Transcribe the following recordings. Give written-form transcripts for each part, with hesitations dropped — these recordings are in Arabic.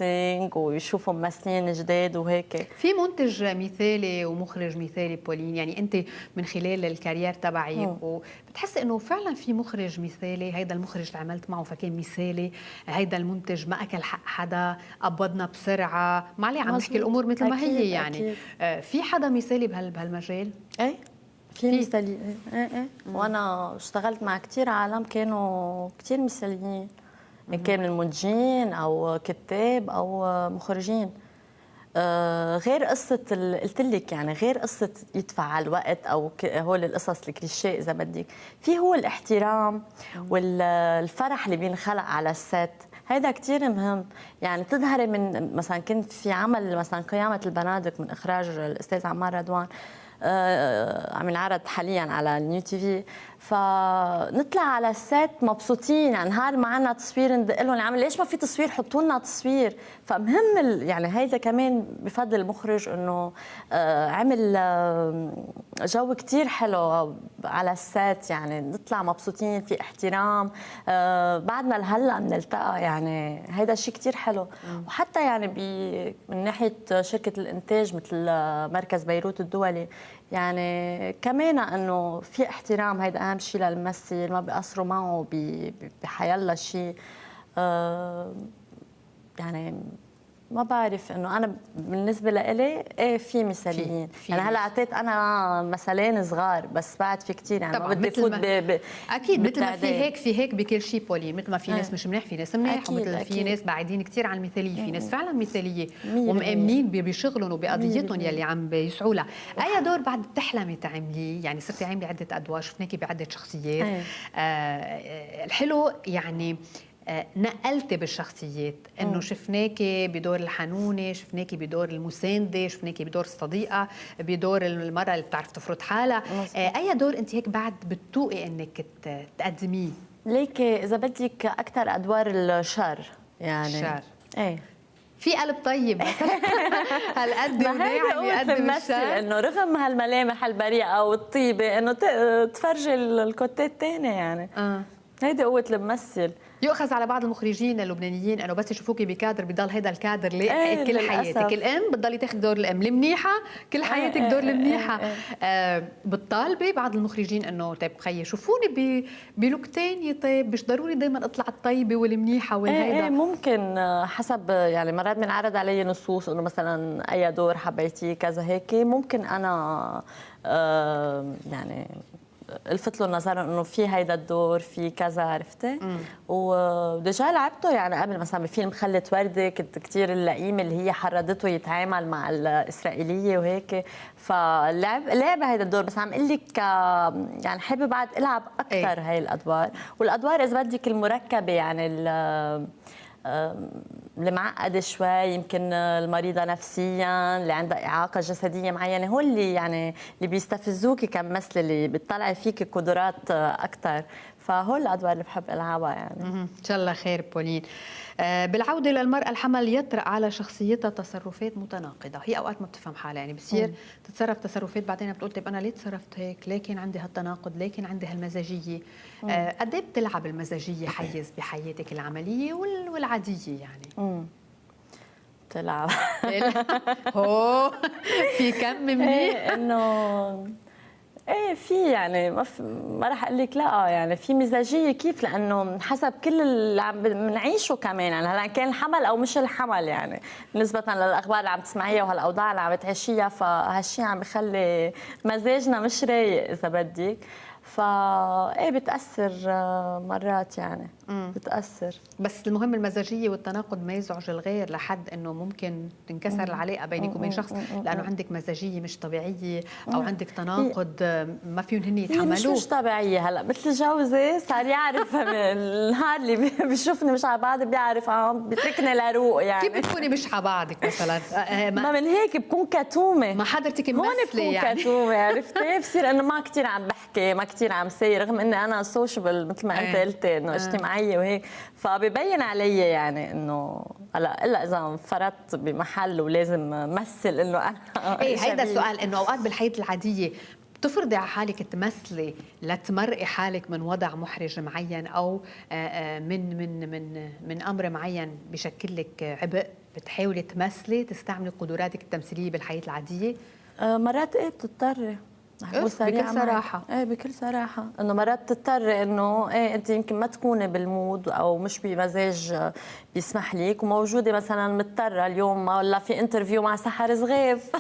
كاستنج ويشوفوا ممثلين جداد وهيك. في منتج مثالي ومخرج مثالي بولين؟ يعني انت من خلال الكارير تبعك وبتحسي انه فعلا في مخرج مثالي، هيدا المخرج اللي عملت معه فكان مثالي، هيدا المنتج ما اكل حق حدا، قبضنا بسرعه، ما عليه عم نحكي الامور مثل ما هي يعني. في حدا مثالي بهالمجال؟ ايه في مثالي. ايه وانا اشتغلت مع كثير عالم كانوا كثير مثاليين، ان كان من منتجين او كتاب او مخرجين. غير قصه قلت لك يعني، غير قصه يدفع على الوقت او هول القصص الكليشيه اذا بدك، في هو الاحترام والفرح اللي بينخلق على الست، هيدا كتير مهم. يعني تظهري من مثلا كنت في عمل مثلا قيامة البنادق من إخراج الأستاذ عمار رضوان، عم ينعرض حاليا على النيو تي في، فنطلع على السات مبسوطين، يعني نهار ما عنا تصوير ندق لهم عم ليش ما في تصوير، حطوا لنا تصوير. فمهم يعني هيدا كمان بفضل المخرج انه عمل جو كتير حلو على السات، يعني نطلع مبسوطين في احترام، بعدنا لهلا بنلتقى، يعني هيدا شيء كتير حلو. وحتى يعني من ناحيه شركه الانتاج مثل مركز بيروت الدولي، يعني كمان انه في احترام، هيدا اهم شيء للممثل، ما بيقصروا معه بحيالله شيء. يعني ما بعرف انه انا بالنسبه لإلي ايه في مثاليين، يعني هلا اعطيت انا مثلين صغار بس بعد في كثير، يعني طبعا ما بدي فوت اكيد مثل ما في هيك بكل شيء بولين، مثل ما في ناس مش منيح في ناس منيح، ومثل في ناس بعيدين كثير عن المثاليه، في ناس فعلا مثاليه ومؤمنين بشغلهم وبقضيتهم يلي عم بيسعوا لها. اي دور بعد بتحلمي تعمليه؟ يعني صرتي عامله عده ادوار، شفناكي بعده شخصيات. الحلو يعني نقلتي بالشخصيات، انه شفناكي بدور الحنونه، شفناكي بدور المسانده، شفناكي بدور الصديقه، بدور المراه اللي بتعرف تفرض حالها. اي دور انت هيك بعد بتوقي انك تقدميه؟ ليكي اذا بدك اكثر ادوار الشر، يعني الشر. ايه في قلب طيب مثلا هالقد وناعم يقدم الشر، انه رغم هالملامح البريئه والطيبه انه تفرجي الكوتيه الثاني يعني. هيدي قوه الممثل. يؤخذ على بعض المخرجين اللبنانيين انه بس يشوفوكي بكادر بضل هيدا الكادر لايقك كل حياتك. الام بتضلي تاخذي دور الام المنيحه كل حياتك، دور المنيحه. بتطالبي بعض المخرجين انه طيب خيي شوفوني بلوك ثاني، طيب مش ضروري دائما اطلع الطيبه والمنيحه والهيدا. ممكن حسب، يعني مرات بنعرض علي نصوص انه مثلا اي دور حبيتيه كذا هيك، ممكن انا يعني الفت له نظرا انه في هيدا الدور في كذا، عرفتي؟ وديجا لعبته يعني قبل، مثلا بفيلم خلة وردة كنت كثير اللئيمه اللي هي حرضته يتعامل مع الاسرائيليه وهيك، لعب هيدا الدور. بس عم اقول لك يعني حابه بعد العب اكثر هي الادوار، والادوار اذا بدك المركبه، يعني اللي معقده شوي، يمكن المريضه نفسيا، اللي عندها اعاقه جسديه معينه، هو اللي يعني اللي بيستفزوكي كممثله، اللي بتطلعي فيك قدرات اكثر، فهول الادوار اللي بحب العبها يعني. ان شاء الله خير بولين. بالعوده للمراه الحمل، يطرأ على شخصيتها تصرفات متناقضه، هي اوقات ما بتفهم حالها، يعني بصير تتصرف تصرفات بعدين بتقول طيب انا ليه تصرفت هيك، لكن عندي هالتناقض، لكن عندي هالمزاجيه. قد ايه بتلعب المزاجيه حيز بحياتك العمليه والعاديه يعني؟ بتلعب هو في كم منيح انه ايه في، يعني ما رح اقول لك لا، يعني في مزاجيه كيف، لانه حسب كل اللي عم بنعيشه كمان، يعني هلا كان الحمل او مش الحمل، يعني نسبه للاخبار اللي عم تسمعيها وهالاوضاع اللي عم بتعيشيها، فهالشيء عم بخلي مزاجنا مش رايق اذا بدك. ايه بتاثر مرات، يعني بتاثر. بس المهم المزاجيه والتناقض ما يزعج الغير لحد انه ممكن تنكسر العلاقه بينك وبين شخص لانه عندك مزاجيه مش طبيعيه، او عندك تناقض ما فيهم هن يتحملوه. مش طبيعيه. هلا مثل جوزي صار يعرف النهار اللي بيشوفني مش على بعض بيعرف بيتركني لروق. يعني كيف بتكوني مش على بعضك مثلا؟ ما من هيك بكون كتومه، ما حضرتك ممثله يعني كتومه، عرفتي؟ بصير انه ما كثير عم بحكي، ما كثير عم سير، رغم اني انا سوشيبل مثل ما انت قلتي، انه اجتماعيه وهيك، فببين علي يعني انه هلا الا اذا انفردت بمحل ولازم امثل انه انا ايه. هيدا السؤال، انه اوقات بالحياه العاديه بتفرضي على حالك تمثلي لتمرقي حالك من وضع محرج معين او من امر معين بشكل لك عبء، بتحاولي تمثلي تستعملي قدراتك التمثيليه بالحياه العاديه؟ مرات ايه بتضطري. بكل صراحه. ايه بكل صراحه انه مرات بتضطري انه ايه انت يمكن ما تكوني بالمود او مش بمزاج بيسمح لك، وموجوده مثلا مضطره اليوم ولا في انترفيو مع سحر صغيف.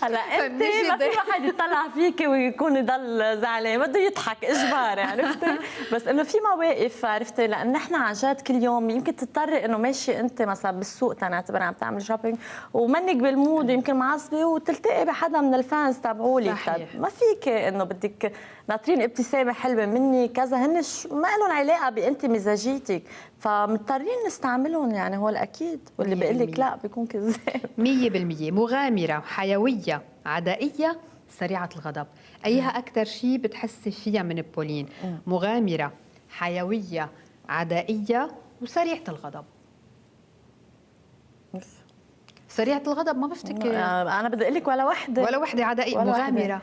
هلا انت ما في واحد يطلع فيك ويكون يضل زعلان، بده يضحك اجباري، عرفتي؟ بس انه في مواقف، عرفتي؟ لان نحن عن جد كل يوم يمكن تضطري انه ماشي انت مثلا بالسوق تنعتبر عم تعمل شوبينج ومنك بالمود يمكن معصبه وتلتقي بحدا من الفانز تبعولك، ما فيك انه بدك ناطرين ابتسامه حلوه مني كذا، هن ما لهم علاقه بانت مزاجيتك، فمضطرين نستعملهم، يعني هو الاكيد، واللي بيقول لك لا بيكون كذاب. 100% مغامره، حيويه، عدائيه، سريعه الغضب. ايها اكثر شيء بتحسي فيها من بولين؟ مغامره، حيويه، عدائيه، وسريعه الغضب. سريعه الغضب ما بفتكر انا بدي اقول لك ولا وحده عدائيه.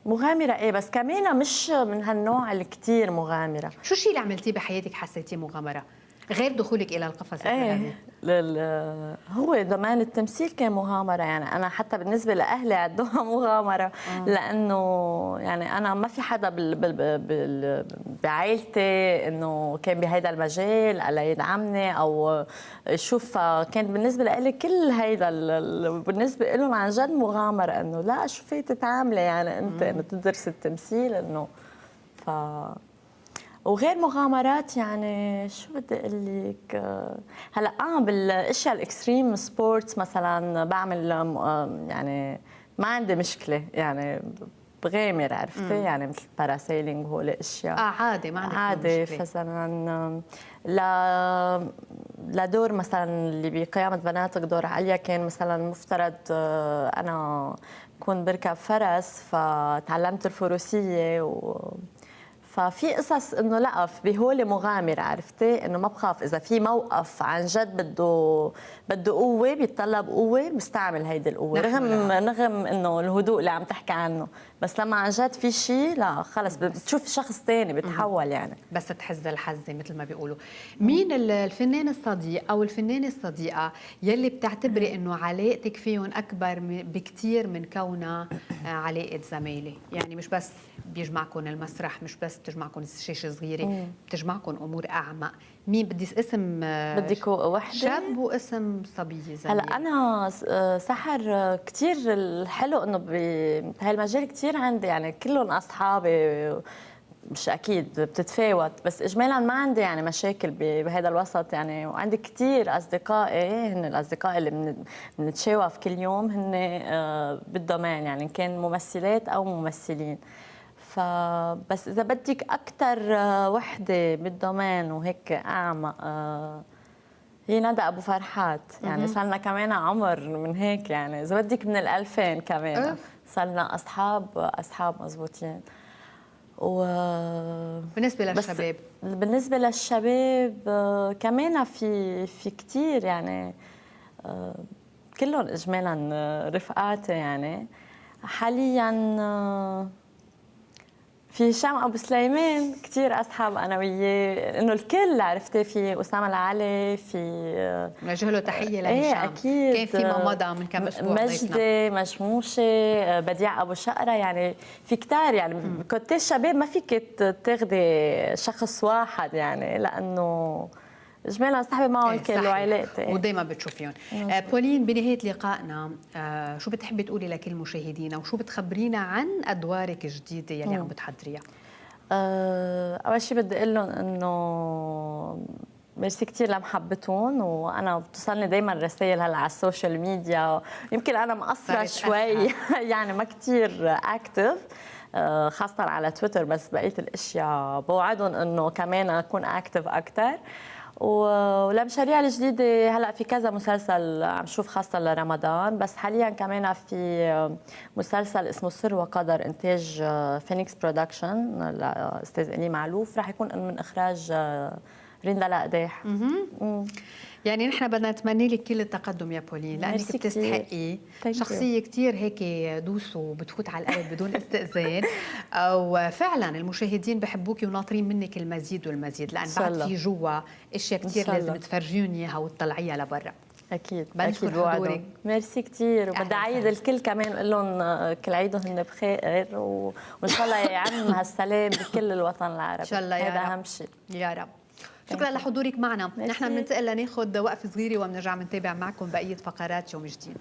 مغامره ايه بس كمان مش من هالنوع اللي كثير مغامره. شو الشيء اللي عملتيه بحياتك حسيتيه مغامره غير دخولك الى القفص الذهبي؟ هو زمان التمثيل كان مغامره، يعني انا حتى بالنسبه لاهلي عدوها مغامره. لانه يعني انا ما في حدا بعائلتي انه كان بهيدا المجال الله يدعمني او شوف، كان بالنسبه لي كل هيدا بالنسبه لهم عن جد مغامره، انه لا شو في تتعاملي يعني انت انه تدرسي التمثيل انه وغير مغامرات. يعني شو بدي اقول لك، هلا بالاشياء الاكستريم سبورتس مثلا بعمل يعني ما عندي مشكله، يعني بغامر، عرفتي؟ يعني مثل باراسيلينج وهول الاشياء عادي، ما عندك عادي مشكله. مثلا لدور مثلا اللي بقيامه بناتك دور عليا كان مثلا مفترض انا كون بركب فرس، فتعلمت الفروسيه ففي قصص انه لا بهولي مغامره، عرفتي؟ انه ما بخاف اذا في موقف عن جد بده قوه، بيتطلب قوه، بستعمل هيدي القوه رغم انه الهدوء اللي عم تحكي عنه، بس لما عن جد في شيء لا خلص بتشوف شخص ثاني بتحول. يعني بس تحز الحزه مثل ما بيقولوا. مين الفنان الصديق او الفنانه الصديقه يلي بتعتبري انه علاقتك فيهم اكبر بكثير من كونها علاقه زماله؟ يعني مش بس بيجمعكم المسرح، مش بس بتجمعكم شاشه صغيره، بتجمعكم امور اعمق. مين بدي اسم؟ بدك وحده شاب واسم صبيه زميل. هلا انا سحر كثير الحلو انه بهالمجال كثير عندي، يعني كلهم اصحابي، مش اكيد بتتفاوت، بس اجمالا ما عندي يعني مشاكل بهذا الوسط. يعني وعندي كثير اصدقائي، هن الاصدقاء اللي بنتشاوف كل يوم، هن بالدومين، يعني ان كان ممثلات او ممثلين. فبس اذا بدك اكثر وحده بالدومين وهيك اعمق، هي ندى ابو فرحات. يعني صار لنا كمان عمر من هيك، يعني اذا بدك من ال2000 كمان صار لنا اصحاب مزبوطين. بالنسبه للشباب، بالنسبه للشباب كمان في كثير، يعني كلهم اجمالا رفقاتي. يعني حاليا في هشام ابو سليمان كثير اصحاب انا وياه، انه الكل عرفتي، في اسامه العلي، في نوجه له تحيه لهشام. ايه اكيد، كان فيما مضى من كم اسبوع مجدي مشموشه، بديع ابو شقره، يعني في كثار. يعني كنت الشباب ما فيك تاخذي شخص واحد، يعني لانه اجمالا صاحبي معهم الكل وعلاقتي ودائما بتشوفيهم. بولين، بنهايه لقائنا شو بتحبي تقولي لكل مشاهدينا وشو بتخبرينا عن ادوارك الجديده يلي عم بتحضريها؟ اول شيء بدي اقول لهم انه ميرسي كثير لمحبتهم، وانا بتوصلني دائما رسائل هلا على السوشيال ميديا، يمكن انا مقصره شوي يعني ما كثير اكتف، خاصه على تويتر، بس بقيه الاشياء بوعدهم انه كمان اكون اكتف اكثر. ولمشاريع الجديده هلا في كذا مسلسل عم شوف خاصه لرمضان، بس حاليا كمان في مسلسل اسمه سر وقدر انتاج فينيكس برودكشن لاستاذ إلي معلوف، رح يكون من اخراج ريندا القداح. يعني نحن بدنا نتمنى لك كل التقدم يا بولين، لانك بتستحقي شخصيه كثير هيك دوس وبتفوت على القلب بدون استئذان. وفعلا المشاهدين بحبوكي وناطرين منك المزيد والمزيد، لان بعد في جوا اشياء كثير لازم تفرجيني اياها وتطلعيها لبرا. اكيد اكيد بوعدك. ميرسي كثير، وبدي اعيد الكل كمان اقول لهم كل عيدهم هن بخير وان شاء الله يعم هالسلام بكل الوطن العربي. ان شاء الله يا رب. هذا اهم شيء يا رب. شكرا لحضورك معنا. نحن بننتقل لناخذ وقفه صغيره وبنرجع بنتابع معكم بقيه فقرات يوم جديد.